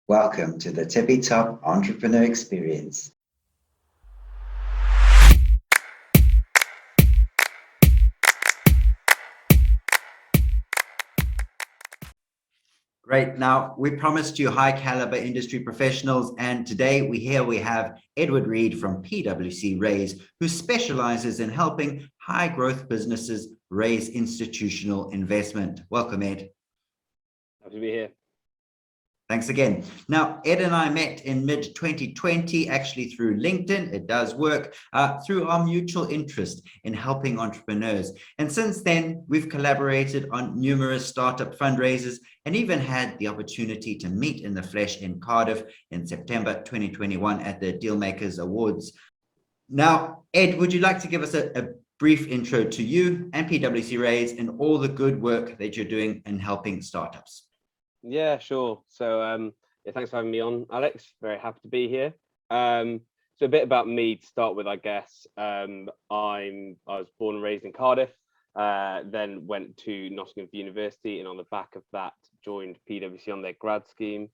Welcome to the Tippy Top Entrepreneur Experience. Great. Now, we promised you high caliber industry professionals, and today we have Edward Reid from PWC Raise, who specializes in helping high growth businesses raise institutional investment. Welcome, Ed. Happy to be here. Thanks again. Now, Ed and I met in mid-2020, actually through LinkedIn. It does work, through our mutual interest in helping entrepreneurs. And since then, we've collaborated on numerous startup fundraisers and even had the opportunity to meet in the flesh in Cardiff in September 2021 at the Dealmakers Awards. Now, Ed, would you like to give us a brief intro to you and PWC Raise and all the good work that you're doing in helping startups? Yeah, sure. So thanks for having me on, Alex. Very happy to be here. So a bit about me to start with, I guess. I was born and raised in Cardiff, then went to Nottingham University, and on the back of that joined PwC on their grad scheme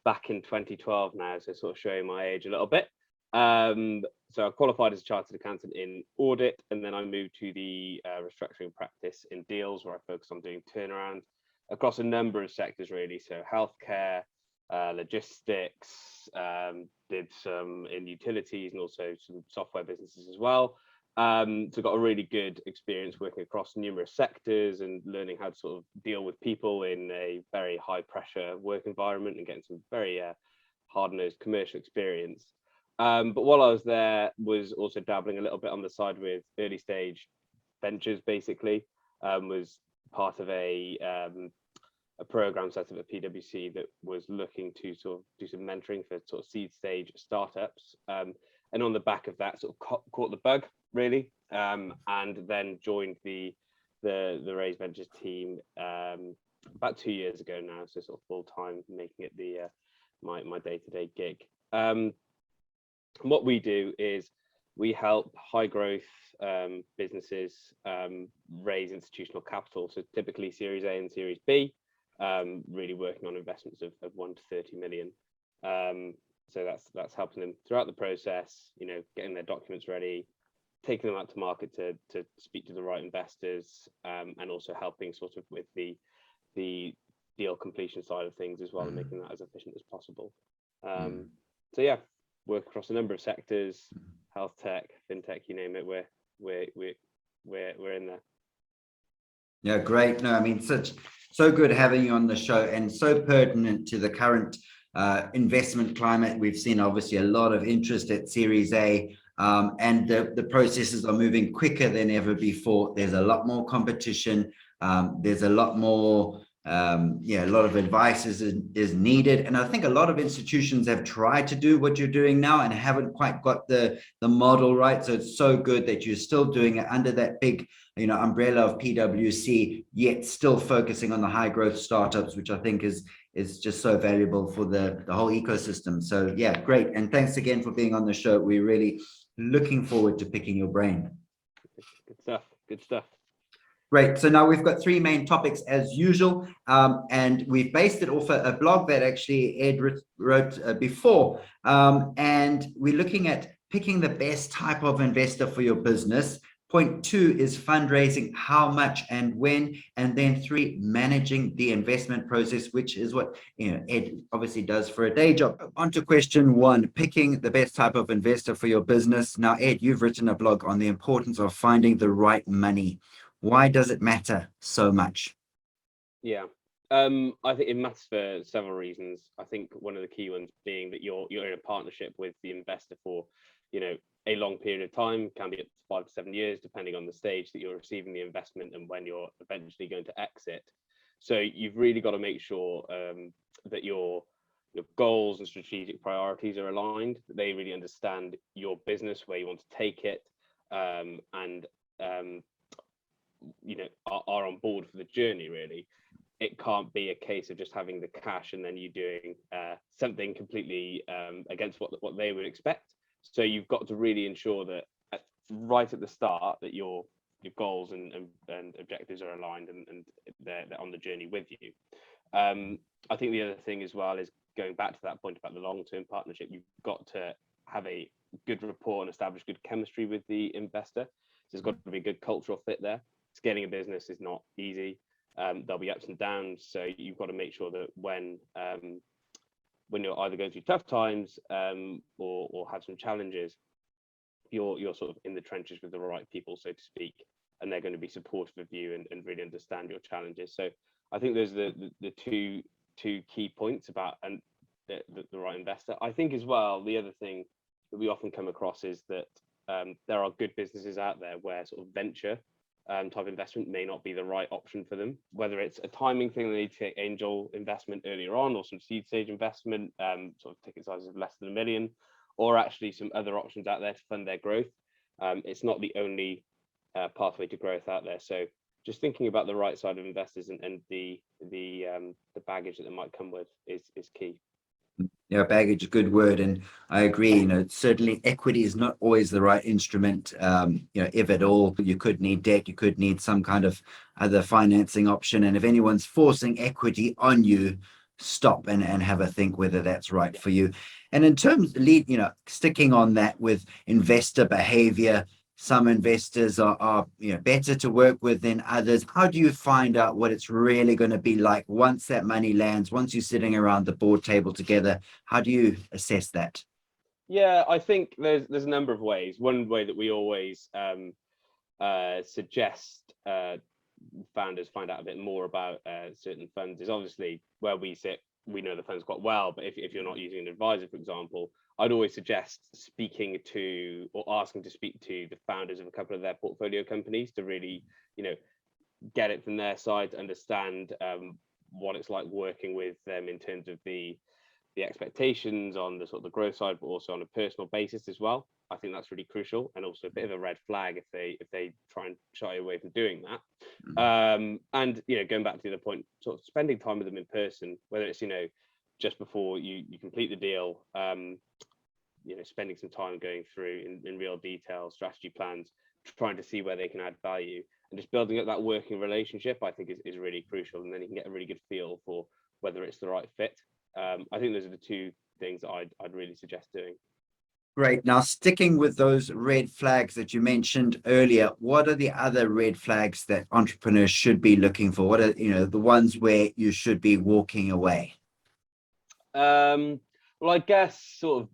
back in 2012 now, so sort of showing my age a little bit. So I qualified as a chartered accountant in audit, and then I moved to the restructuring practice in deals, where I focus on doing turnaround across a number of sectors, really. So healthcare, logistics, did some in utilities and also some software businesses as well. So got a really good experience working across numerous sectors and learning how to sort of deal with people in a very high pressure work environment and getting some very hard-nosed commercial experience. But while I was there, was also dabbling a little bit on the side with early stage ventures, basically. Was part of a program set up at PwC that was looking to sort of do some mentoring for sort of seed stage startups, and on the back of that sort of caught the bug, really, and then joined the Raise Ventures team about 2 years ago now, so sort of full time, making it the my day-to-day gig. What we do is we help high growth businesses raise institutional capital, so typically Series A and Series B, really working on investments of 1 to 30 million. So that's helping them throughout the process, getting their documents ready, taking them out to market to speak to the right investors, and also helping sort of with the deal completion side of things as well, and making that as efficient as possible. So yeah, work across a number of sectors, health tech, fintech, you name it. We're in there. Yeah, great. No, I mean, so good having you on the show, and so pertinent to the current investment climate. We've seen obviously a lot of interest at Series A, and the processes are moving quicker than ever before. There's a lot more competition. There's a lot more a lot of advice is needed, and I think a lot of institutions have tried to do what you're doing now and haven't quite got the model right. So it's so good that you're still doing it under that big umbrella of PwC, yet still focusing on the high growth startups, which I think is just so valuable for the whole ecosystem. So yeah, great, and thanks again for being on the show. We're really looking forward to picking your brain. Good stuff. Great. So now we've got three main topics as usual, and we've based it off a blog that actually Ed wrote before, and we're looking at picking the best type of investor for your business. Point 2 is fundraising, how much and when, and then 3, managing the investment process, which is what Ed obviously does for a day job. On to question 1, picking the best type of investor for your business. Now, Ed, you've written a blog on the importance of finding the right money. Why does it matter so much? Yeah, I think it matters for several reasons. I think one of the key ones being that you're in a partnership with the investor for, a long period of time, can be up to 5 to 7 years, depending on the stage that you're receiving the investment and when you're eventually going to exit. So you've really got to make sure that your goals and strategic priorities are aligned, that they really understand your business, where you want to take it, and are on board for the journey, really. It can't be a case of just having the cash and then you doing something completely against what they would expect. So you've got to really ensure that right at the start that your goals and objectives are aligned and they're on the journey with you. I think the other thing as well is going back to that point about the long-term partnership, you've got to have a good rapport and establish good chemistry with the investor. So there's got to be a good cultural fit there. Scaling a business is not easy. There'll be ups and downs. So you've got to make sure that when you're either going through tough times or have some challenges, you're sort of in the trenches with the right people, so to speak, and they're going to be supportive of you and really understand your challenges. So I think those are the two key points about the right investor. I think as well, the other thing that we often come across is that there are good businesses out there where sort of venture type investment may not be the right option for them, whether it's a timing thing, they need to take angel investment earlier on, or some seed stage investment, sort of ticket sizes of less than $1 million, or actually some other options out there to fund their growth. It's not the only pathway to growth out there. So just thinking about the right side of investors and the baggage that they might come with is key. Yeah, baggage, a good word, and I agree. Certainly equity is not always the right instrument. If at all, you could need debt, you could need some kind of other financing option. And if anyone's forcing equity on you, stop and have a think whether that's right for you. And in terms of sticking on that with investor behavior, some investors are better to work with than others. How do you find out what it's really going to be like once that money lands, once you're sitting around the board table together? How do you assess that? Yeah, I think there's a number of ways. One way that we always suggest founders find out a bit more about certain funds is obviously where we sit. We know the funds quite well, but if you're not using an advisor, for example, I'd always suggest speaking to or asking to speak to the founders of a couple of their portfolio companies to really, get it from their side, to understand what it's like working with them in terms of the expectations on the sort of the growth side, but also on a personal basis as well. I think that's really crucial, and also a bit of a red flag if they try and shy away from doing that. And going back to the point, sort of spending time with them in person, whether it's just before you complete the deal, spending some time going through in real detail strategy plans, trying to see where they can add value, and just building up that working relationship, I think is really crucial. And then you can get a really good feel for whether it's the right fit. I think those are the two things that I'd really suggest doing. Great. Now, sticking with those red flags that you mentioned earlier, what are the other red flags that entrepreneurs should be looking for? What are the ones where you should be walking away? Well, I guess sort of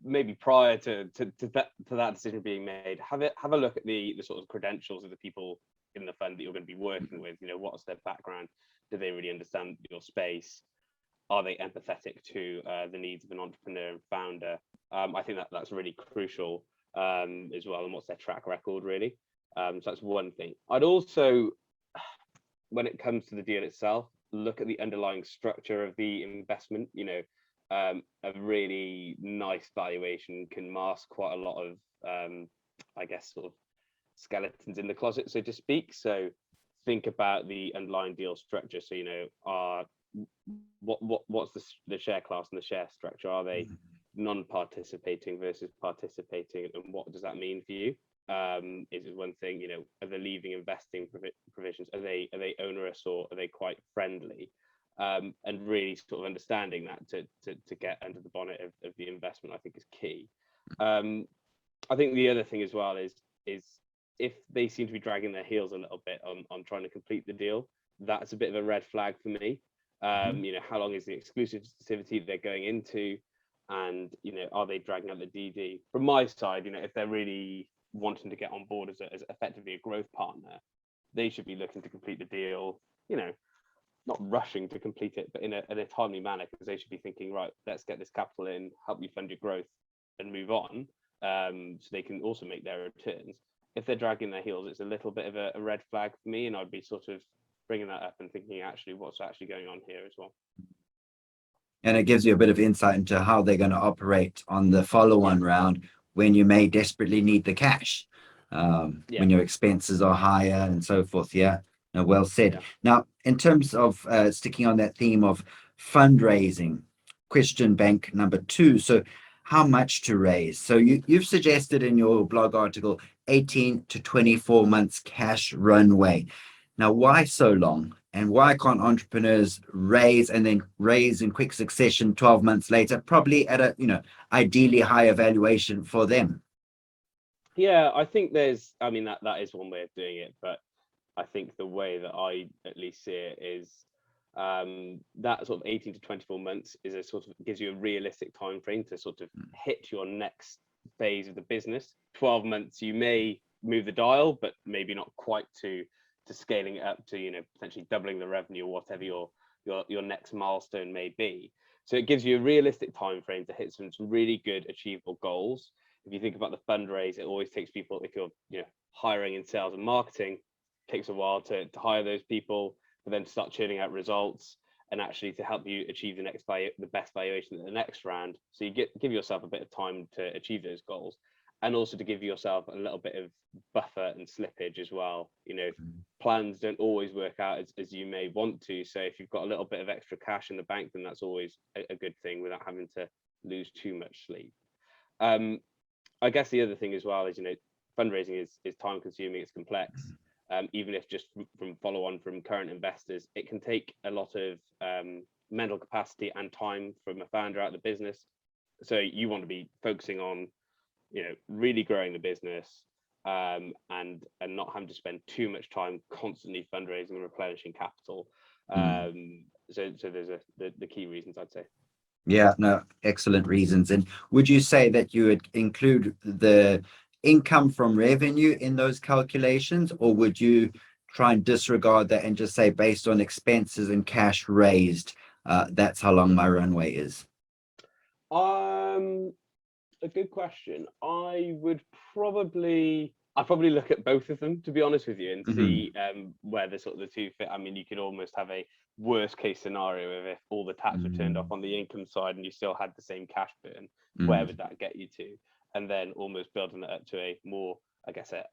maybe prior to that decision being made, have a look at the sort of credentials of the people in the fund that you're going to be working with. What's their background? Do they really understand your space? Are they empathetic to the needs of an entrepreneur and founder? I think that's really crucial as well. And what's their track record, really? So that's one thing. I'd also, when it comes to the deal itself, look at the underlying structure of the investment. A really nice valuation can mask quite a lot of, I guess, sort of skeletons in the closet, so to speak. So think about the underlying deal structure. So, what's the share class and the share structure? Are they non-participating versus participating, and what does that mean for you? Is it one thing? Are they leaving investing provisions? Are they onerous, or are they quite friendly? And really sort of understanding that to get under the bonnet of the investment, I think, is key. I think the other thing as well is if they seem to be dragging their heels a little bit on trying to complete the deal, that's a bit of a red flag for me. How long is the exclusivity they're going into, and are they dragging out the DD? From my side, if they're really wanting to get on board as effectively a growth partner, they should be looking to complete the deal, not rushing to complete it, but in a timely manner, because they should be thinking, right, let's get this capital in, help you fund your growth and move on, so they can also make their returns. If they're dragging their heels, it's a little bit of a red flag for me, and I'd be sort of bringing that up and thinking, actually, what's actually going on here as well. And it gives you a bit of insight into how they're going to operate on the follow-on round when you may desperately need the cash, when your expenses are higher and so forth. Yeah, no, well said. Yeah. Now, in terms of sticking on that theme of fundraising, question bank number 2. So how much to raise? So you've suggested in your blog article 18 to 24 months cash runway. Now, why so long? And why can't entrepreneurs raise and then raise in quick succession 12 months later, probably at a, ideally higher valuation for them? Yeah, I think I mean, that is one way of doing it, but I think the way that I at least see it is that sort of 18 to 24 months is a sort of gives you a realistic time frame to sort of hit your next phase of the business. 12 months, you may move the dial, but maybe not quite to scaling it up to, potentially doubling the revenue or whatever your next milestone may be. So it gives you a realistic time frame to hit some really good achievable goals. If you think about the fundraise, it always takes people, if you're hiring in sales and marketing, it takes a while to hire those people, but then to start churning out results and actually to help you achieve the best valuation at the next round. So you give yourself a bit of time to achieve those goals, and also to give yourself a little bit of buffer and slippage as well. Plans don't always work out as you may want to. So if you've got a little bit of extra cash in the bank, then that's always a good thing without having to lose too much sleep. I guess the other thing as well is, fundraising is time consuming, it's complex. Even if just from follow on from current investors, it can take a lot of mental capacity and time from a founder out of the business. So you want to be focusing on, really growing the business, and not having to spend too much time constantly fundraising and replenishing capital. So there's the key reasons, I'd say. Yeah, no, excellent reasons. And would you say that you would include the income from revenue in those calculations, or would you try and disregard that and just say based on expenses and cash raised, that's how long my runway is? A good question. I'd probably look at both of them, to be honest with you, and see where the sort of the two fit. I mean, you could almost have a worst case scenario of if all the taps were turned off on the income side and you still had the same cash burn, where would that get you to? And then almost building it up to a more, I guess, a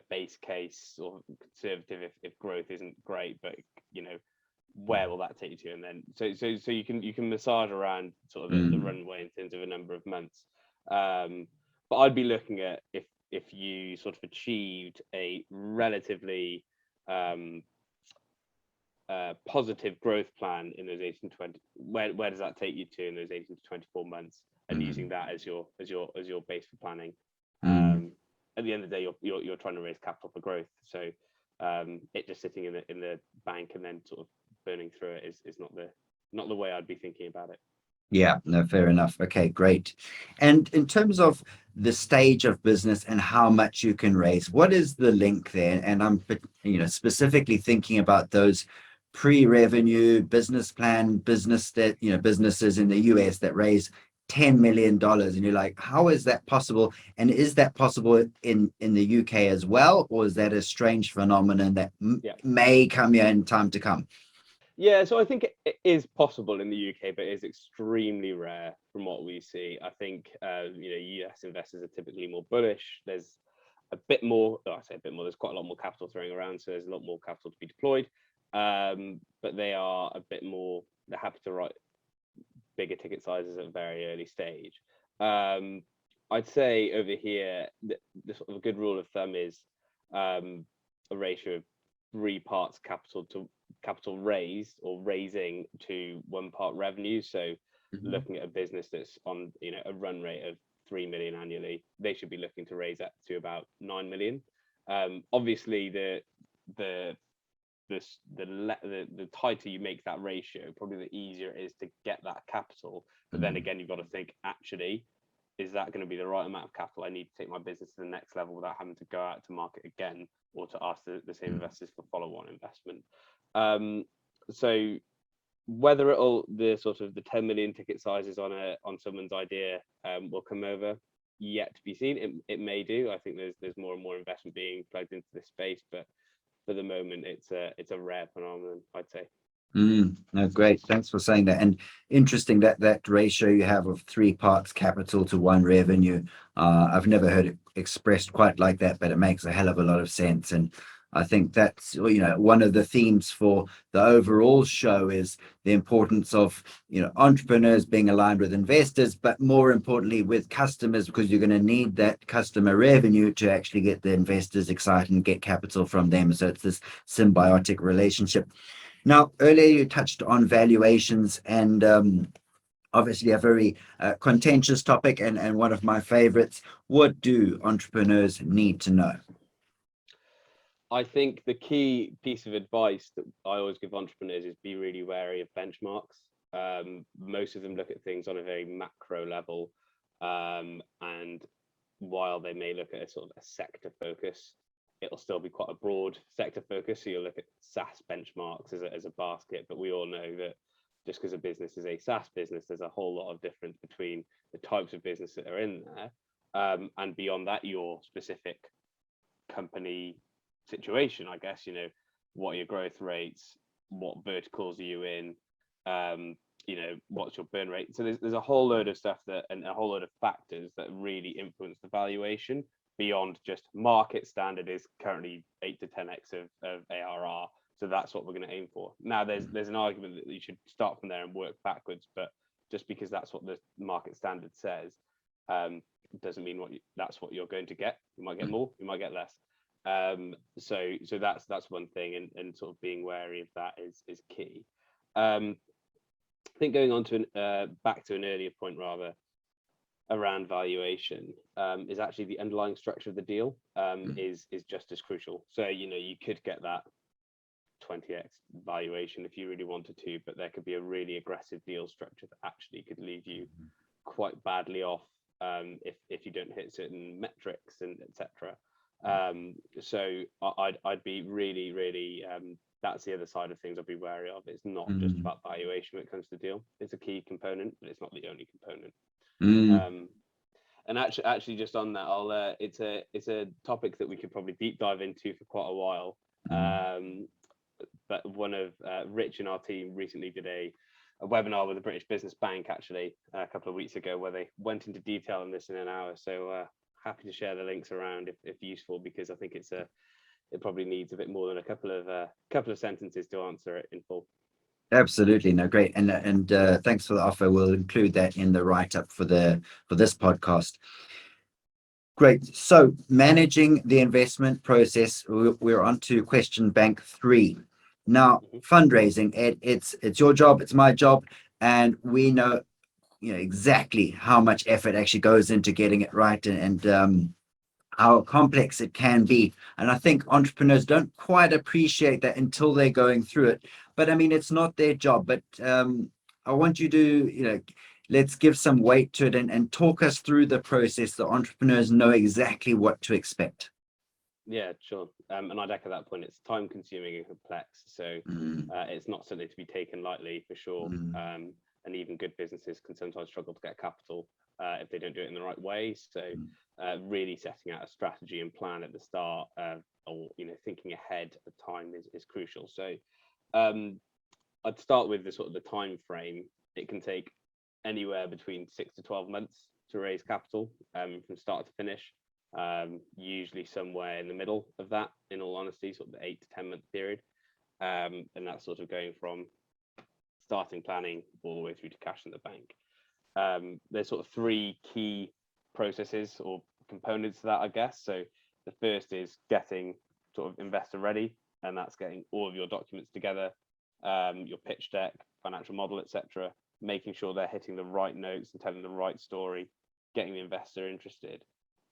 base case or conservative if growth isn't great, but where will that take you to? And then so you can massage around sort of the runway in terms of a number of months. But I'd be looking at if you sort of achieved a relatively positive growth plan in those 18 to 20, where does that take you to in those 18 to 24 months, and using that as your base for planning. At the end of the day, you're trying to raise capital for growth, so it just sitting in the bank and then sort of burning through it is not the way I'd be thinking about it. Yeah, no, fair enough. Okay, great. And in terms of the stage of business and how much you can raise, what is the link there? And I'm, specifically thinking about those pre-revenue business plan businesses in the US that raise $10 million, and you're like, how is that possible? And is that possible in the UK as well, or is that a strange phenomenon that may come here in time to come? Yeah, so I think it is possible in the UK, but it is extremely rare from what we see. I think US investors are typically more bullish. There's a bit more, I say a bit more, there's quite a lot more capital throwing around, so there's a lot more capital to be deployed. But they are a bit more, they're happy to write bigger ticket sizes at a very early stage. I'd say over here, the sort of a good rule of thumb is a ratio of 3 parts capital raised or raising to 1 part revenue. So looking at a business that's on a run rate of 3 million annually, they should be looking to raise that to about 9 million. Obviously the tighter you make that ratio, probably the easier it is to get that capital. But then again, you've got to think, actually, is that going to be the right amount of capital I need to take my business to the next level without having to go out to market again or to ask the same investors for follow-on investment? So whether the sort of the 10 million ticket sizes on someone's idea will come over, yet to be seen. It may do. I think there's more and more investment being plugged into this space, but for the moment, it's a rare phenomenon, I'd say. No, great. Thanks for saying that. And interesting that ratio you have of 3 parts capital to 1 revenue. I've never heard it expressed quite like that, but it makes a hell of a lot of sense. And I think that's, one of the themes for the overall show is the importance of, entrepreneurs being aligned with investors, but more importantly with customers, because you're going to need that customer revenue to actually get the investors excited and get capital from them. So it's this symbiotic relationship. Now, earlier you touched on valuations, and obviously a very contentious topic, and one of my favorites. What do entrepreneurs need to know? I think the key piece of advice that I always give entrepreneurs is be really wary of benchmarks. Most of them look at things on a very macro level, and while they may look at a sort of a sector focus, it'll still be quite a broad sector focus. So you'll look at SaaS benchmarks as a basket, but we all know that just because a business is a SaaS business, there's a whole lot of difference between the types of business that are in there, and beyond that, your specific company situation, I guess. What are your growth rates, what verticals are you in, what's your burn rate. So there's a whole load of stuff and a whole load of factors that really influence the valuation beyond just market standard is currently 8 to 10x of ARR. So that's what we're going to aim for. Now there's an argument that you should start from there and work backwards, but just because that's what the market standard says, doesn't mean that's what you're going to get. You might get more, you might get less. So that's one thing, and sort of being wary of that is key. I think going on to back to an earlier point rather around valuation, is actually the underlying structure of the deal is just as crucial. So you could get that 20x valuation if you really wanted to, but there could be a really aggressive deal structure that actually could leave you quite badly off if you don't hit certain metrics and etc. So I'd be really that's the other side of things I'd be wary of. It's not just about valuation when it comes to the deal. It's a key component, but it's not the only component. And actually just on that, it's a topic that we could probably deep dive into for quite a while. But one of Rich and our team recently did a webinar with the British Business Bank actually a couple of weeks ago, where they went into detail on this in an hour. So happy to share the links around if useful, because I think it probably needs a bit more than a couple of sentences to answer it in full. Absolutely. No, great. And thanks for the offer. We'll include that in the write-up for this podcast. Great. So managing the investment process, we're on to question bank 3. Now, fundraising, Ed, it's your job, it's my job, and we know exactly how much effort actually goes into getting it right, and how complex it can be. And I think entrepreneurs don't quite appreciate that until they're going through it. But I mean, it's not their job. But I want you to, let's give some weight to it and talk us through the process so entrepreneurs know exactly what to expect. Yeah, sure. And I'd echo that point. It's time consuming and complex. So it's not something to be taken lightly, for sure. And even good businesses can sometimes struggle to get capital if they don't do it in the right way. So really setting out a strategy and plan at the start, or thinking ahead of time is crucial. So I'd start with the time frame. It can take anywhere between 6 to 12 months to raise capital from start to finish. Usually somewhere in the middle of that, in all honesty, sort of the 8 to 10 month period. And that's sort of going from starting planning all the way through to cash in the bank. There's sort of 3 key processes or components to that, I guess. So the first is getting sort of investor ready, and that's getting all of your documents together, your pitch deck, financial model, etc., making sure they're hitting the right notes and telling the right story, getting the investor interested,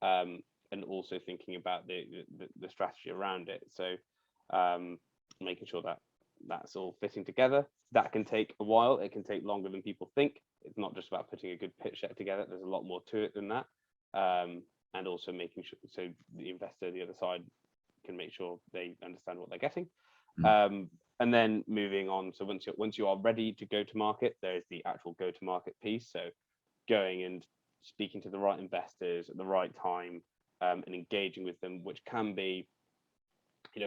and also thinking about the strategy around it. So making sure that that's all fitting together. That can take a while. It can take longer than people think. It's not just about putting a good pitch deck together. There's a lot more to it than that. And also making sure so the investor, the other side, can make sure they understand what they're getting. And then moving on. So once you are ready to go to market, there's the actual go to market piece. So going and speaking to the right investors at the right time, and engaging with them, which can be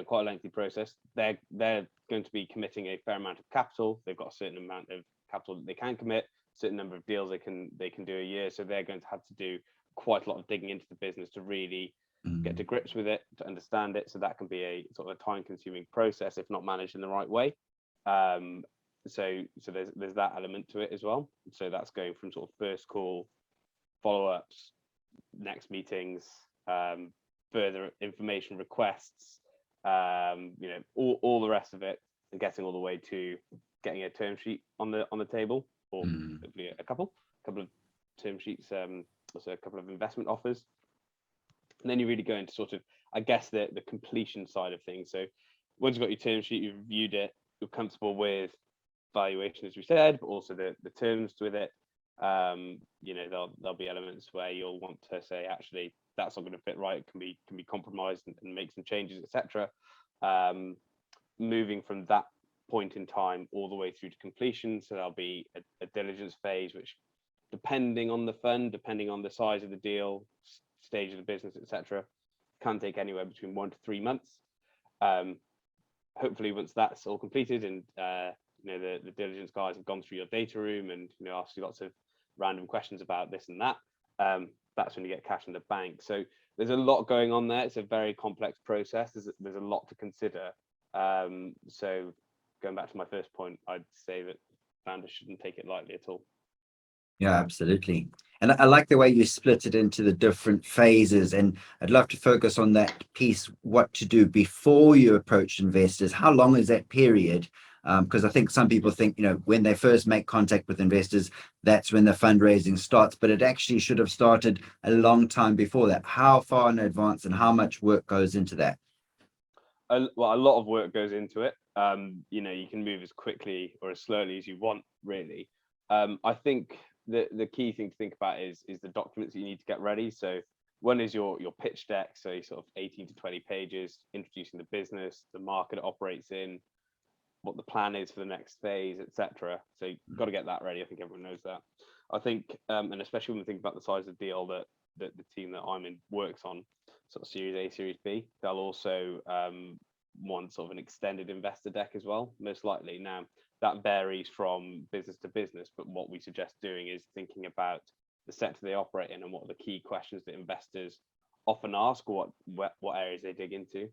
quite a lengthy process. They're going to be committing a fair amount of capital. They've got a certain amount of capital that they can commit, certain number of deals they can do a year. So they're going to have to do quite a lot of digging into the business to really get to grips with it, to understand it. So that can be a sort of a time consuming process if not managed in the right way. So there's that element to it as well. So that's going from sort of first call, follow-ups, next meetings, further information requests, all the rest of it and getting all the way to getting a term sheet on the table, or hopefully a couple of term sheets, also a couple of investment offers. And then you really go into sort of, I guess, the completion side of things. So once you've got your term sheet, you've reviewed it, you're comfortable with valuation, as we said, but also the terms with it. There'll be elements where you'll want to say, actually, that's not going to fit right. It can be compromised and make some changes, etc. Moving from that point in time all the way through to completion. So there'll be a diligence phase, which, depending on the fund, depending on the size of the deal, stage of the business, etc., can take anywhere between 1 to 3 months. Hopefully, once that's all completed and the diligence guys have gone through your data room and asked you lots of random questions about this and that, that's when you get cash in the bank. So there's a lot going on there. It's a very complex process. There's a lot to consider. So going back to my first point, I'd say that founders shouldn't take it lightly at all. Yeah, absolutely. And I like the way you split it into the different phases. And I'd love to focus on that piece, what to do before you approach investors. How long is that period? Because I think some people think, when they first make contact with investors, that's when the fundraising starts, but it actually should have started a long time before that. How far in advance and how much work goes into that? A lot of work goes into it. You can move as quickly or as slowly as you want, really. I think the key thing to think about is the documents that you need to get ready. So one is your pitch deck, so sort of 18 to 20 pages, introducing the business, the market it operates in, what the plan is for the next phase, etc. So you've got to get that ready. I think everyone knows that. I think, and especially when we think about the size of the deal that the team that I'm in works on, sort of Series A, Series B, they'll also want sort of an extended investor deck as well, most likely. Now, that varies from business to business, but what we suggest doing is thinking about the sector they operate in and what are the key questions that investors often ask, or what areas they dig into.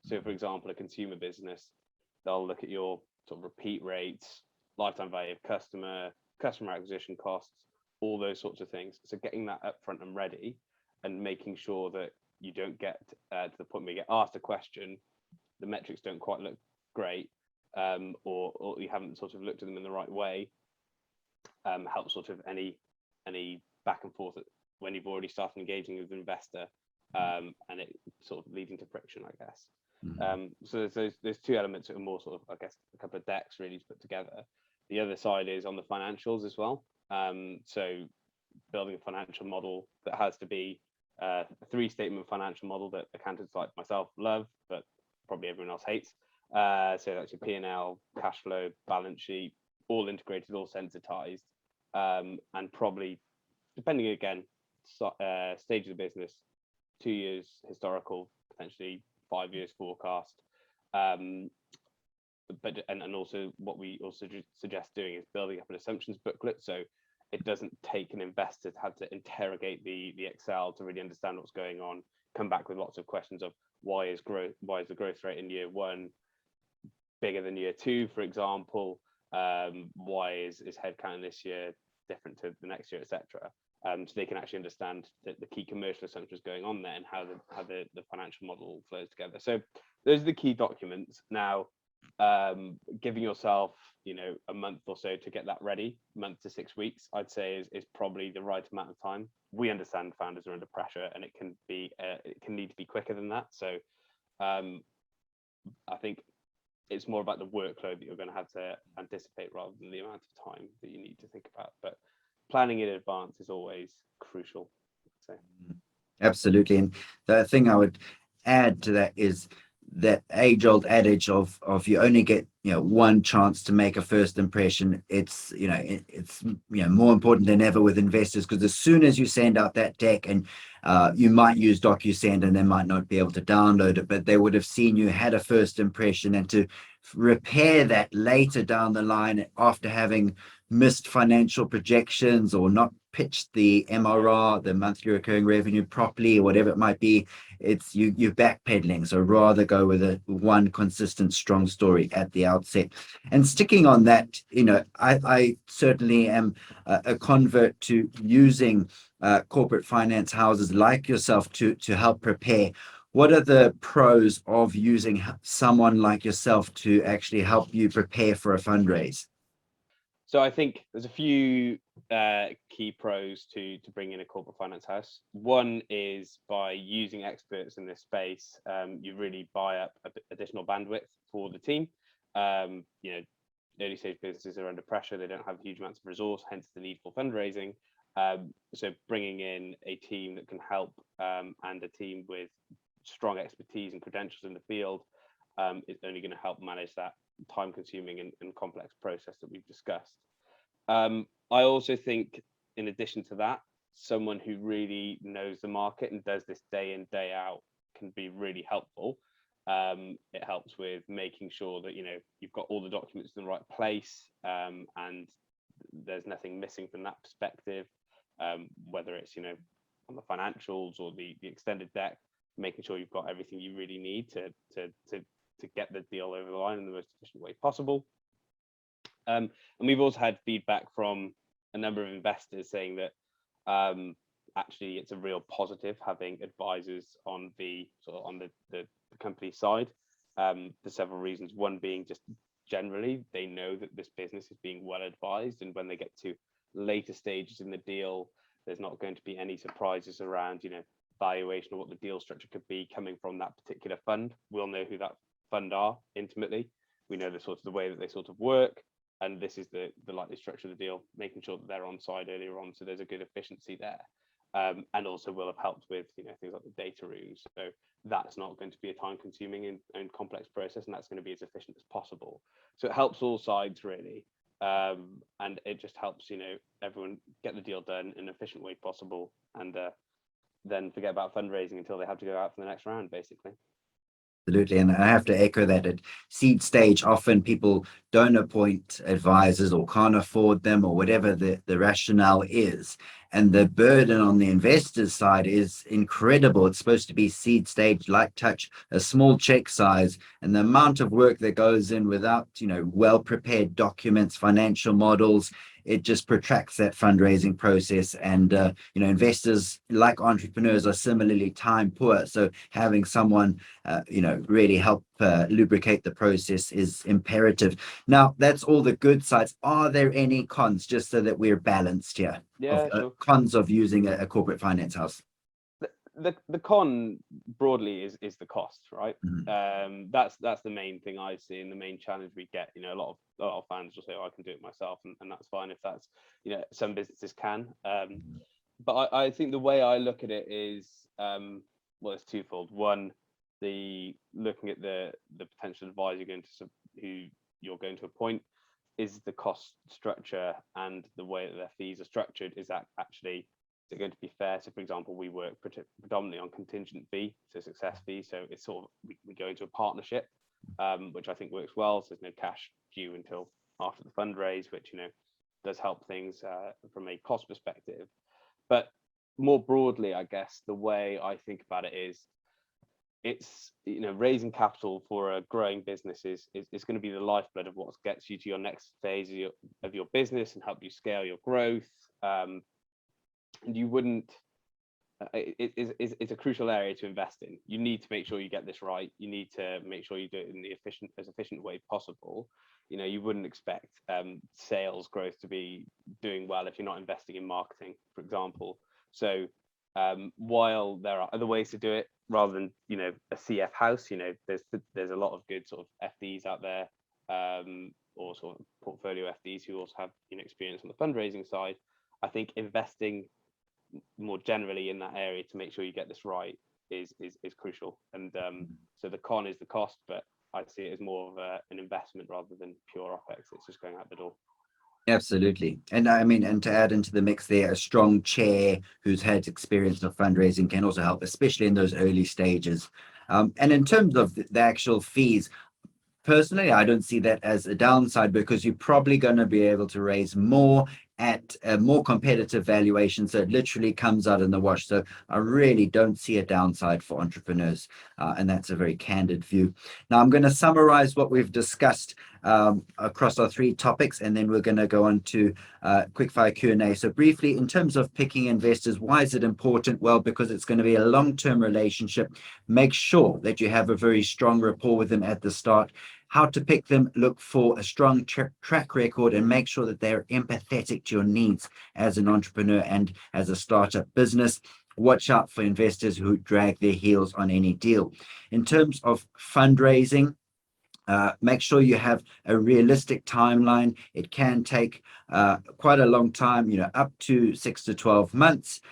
So, for example, a consumer business, they'll look at your sort of repeat rates, lifetime value of customer acquisition costs, all those sorts of things. So getting that upfront and ready, and making sure that you don't get to the point where you get asked a question, the metrics don't quite look great, or you haven't sort of looked at them in the right way, helps sort of any back and forth when you've already started engaging with an investor, and it sort of leading to friction, I guess. So there's two elements that are more sort of, I guess, a couple of decks really to put together. The other side is on the financials as well. So building a financial model that has to be a 3-statement financial model that accountants like myself love, but probably everyone else hates. So that's your P&L, cash flow, balance sheet, all integrated, all sensitized, and probably, depending again, stage of the business, 2 years historical, potentially 5 years forecast. But also what we also suggest doing is building up an assumptions booklet, so it doesn't take an investor to have to interrogate the Excel to really understand what's going on, come back with lots of questions of why is the growth rate in year 1 bigger than year 2, for example, why is headcount this year different to the next year, etc. So they can actually understand the key commercial assumptions going on there and how the financial model flows together. So those are the key documents. Now, giving yourself a month or so to get that ready, month to 6 weeks, I'd say is probably the right amount of time. We understand founders are under pressure, and it can need to be quicker than that. So I think it's more about the workload that you're going to have to anticipate rather than the amount of time that you need to think about. But planning in advance is always crucial. So. Absolutely. And the thing I would add to that is that age-old adage of you only get one chance to make a first impression. It's more important than ever with investors, because as soon as you send out that deck, and you might use DocuSend and they might not be able to download it, but they would have seen you had a first impression, and to repair that later down the line after having missed financial projections or not pitched the MRR, the monthly recurring revenue, properly, or whatever it might be, it's you're backpedaling. So rather go with one consistent strong story at the outset. And sticking on that, I certainly am a convert to using corporate finance houses like yourself to help prepare. What are the pros of using someone like yourself to actually help you prepare for a fundraise? So I think there's a few key pros to bring in a corporate finance house. One is by using experts in this space, you really buy up additional bandwidth for the team. You know, early stage businesses are under pressure; they don't have huge amounts of resource, hence the need for fundraising. So bringing in a team that can help and a team with strong expertise and credentials in the field is only going to help manage that time-consuming and complex process that we've discussed. I also think, in addition to that, someone who really knows the market and does this day in, day out can be really helpful. It helps with making sure that you've got all the documents in the right place and there's nothing missing from that perspective. Whether it's on the financials or the extended deck, making sure you've got everything you really need to get the deal over the line in the most efficient way possible. And we've also had feedback from a number of investors saying that actually it's a real positive having advisors on the company side for several reasons. One being just generally they know that this business is being well advised, and when they get to later stages in the deal, there's not going to be any surprises around valuation or what the deal structure could be coming from that particular fund. We'll know who that fund are intimately. We know the way that they sort of work, and this is the likely structure of the deal, making sure that they're on side earlier on, so there's a good efficiency there. And also will have helped with things like the data rooms, so that's not going to be a time-consuming and complex process, and that's going to be as efficient as possible. So it helps all sides really, and it just helps everyone get the deal done in an efficient way possible, and then forget about fundraising until they have to go out for the next round, basically. Absolutely. And I have to echo that at seed stage, often people don't appoint advisors or can't afford them or whatever the rationale is. And the burden on the investor's side is incredible. It's supposed to be seed stage, light touch, a small check size, and the amount of work that goes in without, well-prepared documents, financial models, it just protracts that fundraising process. And, investors, like entrepreneurs, are similarly time poor. So having someone, really help lubricate the process is imperative. Now, that's all the good sides. Are there any cons, just so that we're balanced here? Yeah, sure. Cons of using a corporate finance house? The con broadly is the cost, right? Mm-hmm. That's the main thing I see, and the main challenge we get. A lot of fans will say, "Oh, I can do it myself," and that's fine if that's some businesses can. But I think the way I look at it is it's twofold. One, looking at the potential advisor who you're going to appoint, is the cost structure and the way that their fees are structured, is that actually is it going to be fair? So for example, we work predominantly on contingent fee, so success fee, so it's sort of we go into a partnership, which I think works well, so there's no cash due until after the fundraise, which does help things from a cost perspective. But more broadly, I guess the way I think about it is it's raising capital for a growing business is going to be the lifeblood of what gets you to your next phase of your business and help you scale your growth. And you wouldn't it's a crucial area to invest in. You need to make sure you get this right. You need to make sure you do it in the efficient way possible. You wouldn't expect sales growth to be doing well if you're not investing in marketing, for example. So while there are other ways to do it rather than a CF house, there's a lot of good sort of FDs out there, or sort of portfolio FDs who also have experience on the fundraising side. I think investing more generally in that area to make sure you get this right is crucial. And so the con is the cost, but I see it as more of an investment rather than pure OPEX. It's just going out the door. Absolutely. And I mean, and to add into the mix there, a strong chair who's had experience of fundraising can also help, especially in those early stages. And in terms of the actual fees, personally, I don't see that as a downside, because you're probably going to be able to raise more at a more competitive valuation. So it literally comes out in the wash. So I really don't see a downside for entrepreneurs. And that's a very candid view. Now, I'm going to summarize what we've discussed across our 3 topics, and then we're going to go on to quickfire Q&A. So briefly, in terms of picking investors, why is it important? Well, because it's going to be a long-term relationship. Make sure that you have a very strong rapport with them at the start. How to pick them: look for a strong track record and make sure that they're empathetic to your needs as an entrepreneur and as a startup business. Watch out for investors who drag their heels on any deal. In terms of fundraising, make sure you have a realistic timeline. It can take quite a long time, up to 6 to 12 months.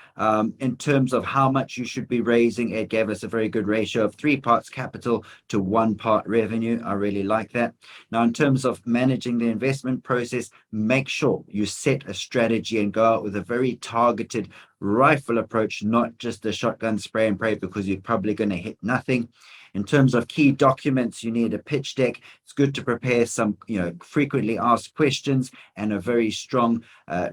In terms of how much you should be raising, Ed gave us a very good ratio of 3 parts capital to 1 part revenue. I really like that. Now, in terms of managing the investment process, make sure you set a strategy and go out with a very targeted rifle approach, not just the shotgun spray and pray, because you're probably going to hit nothing. In terms of key documents, you need a pitch deck. It's good to prepare some, frequently asked questions and a very strong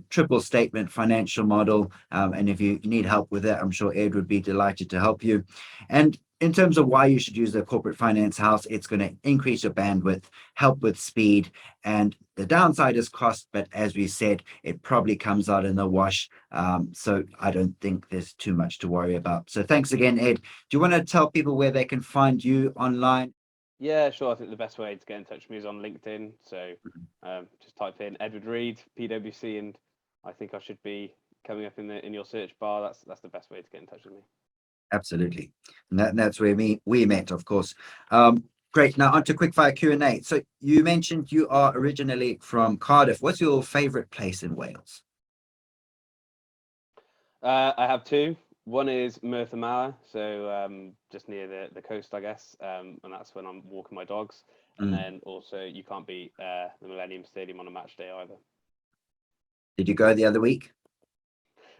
triple statement financial model. And if you need help with that, I'm sure Ed would be delighted to help you. And in terms of why you should use the corporate finance house, it's going to increase your bandwidth, help with speed, and the downside is cost. But as we said, it probably comes out in the wash. So I don't think there's too much to worry about. So thanks again, Ed. Do you want to tell people where they can find you online? Yeah, sure. I think the best way to get in touch with me is on LinkedIn. So just type in Edward Reid, PWC, and I think I should be coming up in your search bar. That's the best way to get in touch with me. Absolutely. And that's where we met, of course. Great. Now on to quickfire Q&A. So you mentioned you are originally from Cardiff. What's your favorite place in Wales? I have 2. One is Merthyr Mawr, so just near the coast, I guess, and that's when I'm walking my dogs. And then also you can't beat the Millennium Stadium on a match day either. Did you go the other week?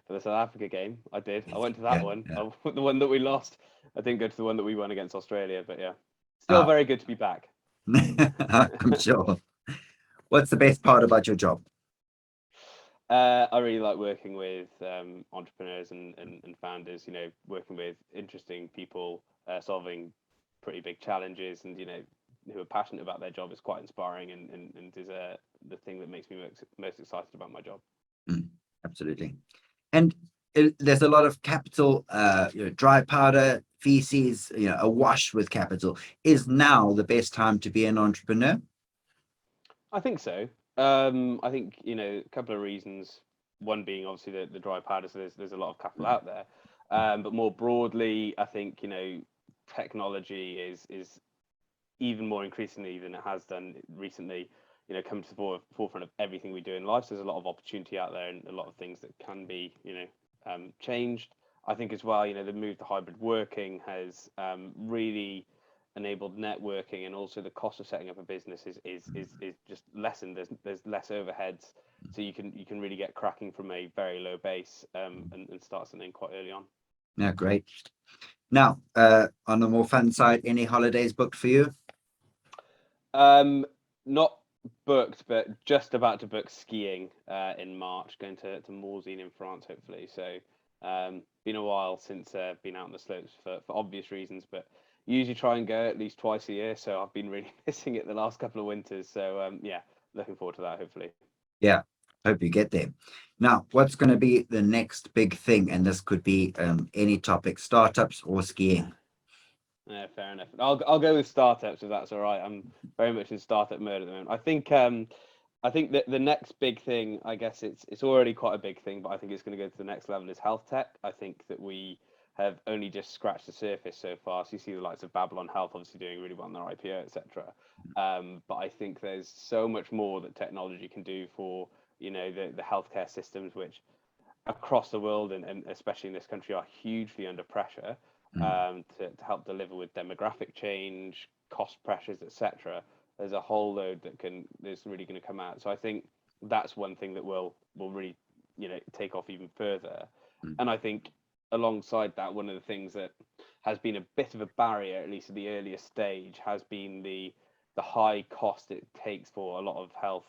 For the South Africa game, I did. I went to that one, Yeah. the one that we lost. I didn't go to the one that we won against Australia, but yeah, still very good to be back. I'm sure. What's the best part about your job? I really like working with entrepreneurs and founders, working with interesting people, solving pretty big challenges, and, who are passionate about their job is quite inspiring and is the thing that makes me most excited about my job. Absolutely. And there's a lot of capital, dry powder, VCs, awash with capital. Is now the best time to be an entrepreneur? I think so. I think, a couple of reasons. One being obviously the dry powder, so there's a lot of capital out there. But more broadly, I think, technology is even more increasingly than it has done recently, come to the forefront of everything we do in life. So there's a lot of opportunity out there and a lot of things that can be, changed. I think as well, the move to hybrid working has really enabled networking, and also the cost of setting up a business is just lessened. There's less overheads, so you can really get cracking from a very low base and start something quite early on. Yeah, great. Now, on the more fun side, any holidays booked for you? Not booked, but just about to book skiing in March, going to Morzine in France, hopefully. So been a while since been out on the slopes for obvious reasons, but usually try and go at least twice a year. So I've been really missing it the last couple of winters. So yeah, looking forward to that, hopefully. Yeah, hope you get there. Now, what's going to be the next big thing? And this could be any topic, startups or skiing. Yeah, fair enough. I'll go with startups if that's all right. I'm very much in startup mode at the moment. I think that the next big thing, I guess it's already quite a big thing, but I think it's going to go to the next level, is health tech. I think that we have only just scratched the surface so far. So you see the likes of Babylon Health obviously doing really well in their IPO, etc. But I think there's so much more that technology can do for the healthcare systems, which across the world and especially in this country are hugely under pressure. To help deliver with demographic change, cost pressures, etc. There's a whole load that's really going to come out. So I think that's one thing that will really take off even further. And I think alongside that, one of the things that has been a bit of a barrier, at least at the earliest stage, has been the high cost it takes for a lot of health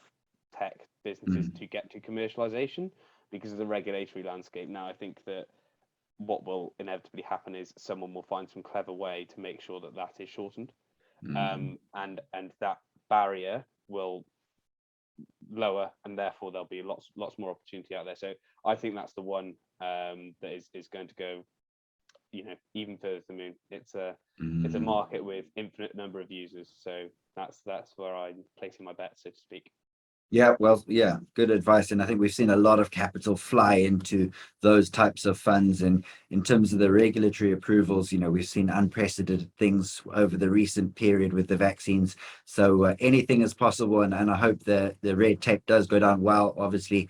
tech businesses to get to commercialization because of the regulatory landscape. Now, I think that what will inevitably happen is someone will find some clever way to make sure that that is shortened, and that barrier will lower, and therefore there'll be lots more opportunity out there. So I think that's the one that is going to go, even further to the moon. It's a market with infinite number of users. So that's where I'm placing my bet, so to speak. Yeah, well, yeah, good advice. And I think we've seen a lot of capital fly into those types of funds. And in terms of the regulatory approvals, we've seen unprecedented things over the recent period with the vaccines. So anything is possible. And I hope the red tape does go down well, obviously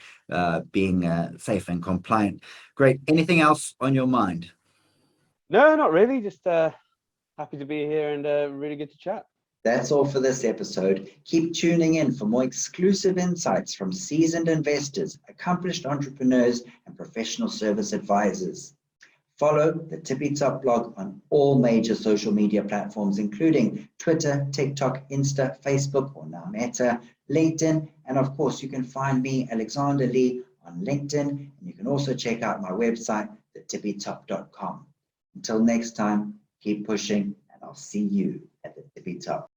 being safe and compliant. Great. Anything else on your mind? No, not really. Just happy to be here and really good to chat. That's all for this episode. Keep tuning in for more exclusive insights from seasoned investors, accomplished entrepreneurs, and professional service advisors. Follow the Tippy Top blog on all major social media platforms, including Twitter, TikTok, Insta, Facebook, or now Meta, LinkedIn, and of course, you can find me, Alexander Lee, on LinkedIn, and you can also check out my website, thetippytop.com. Until next time, keep pushing, and I'll see you at the Tippy Top.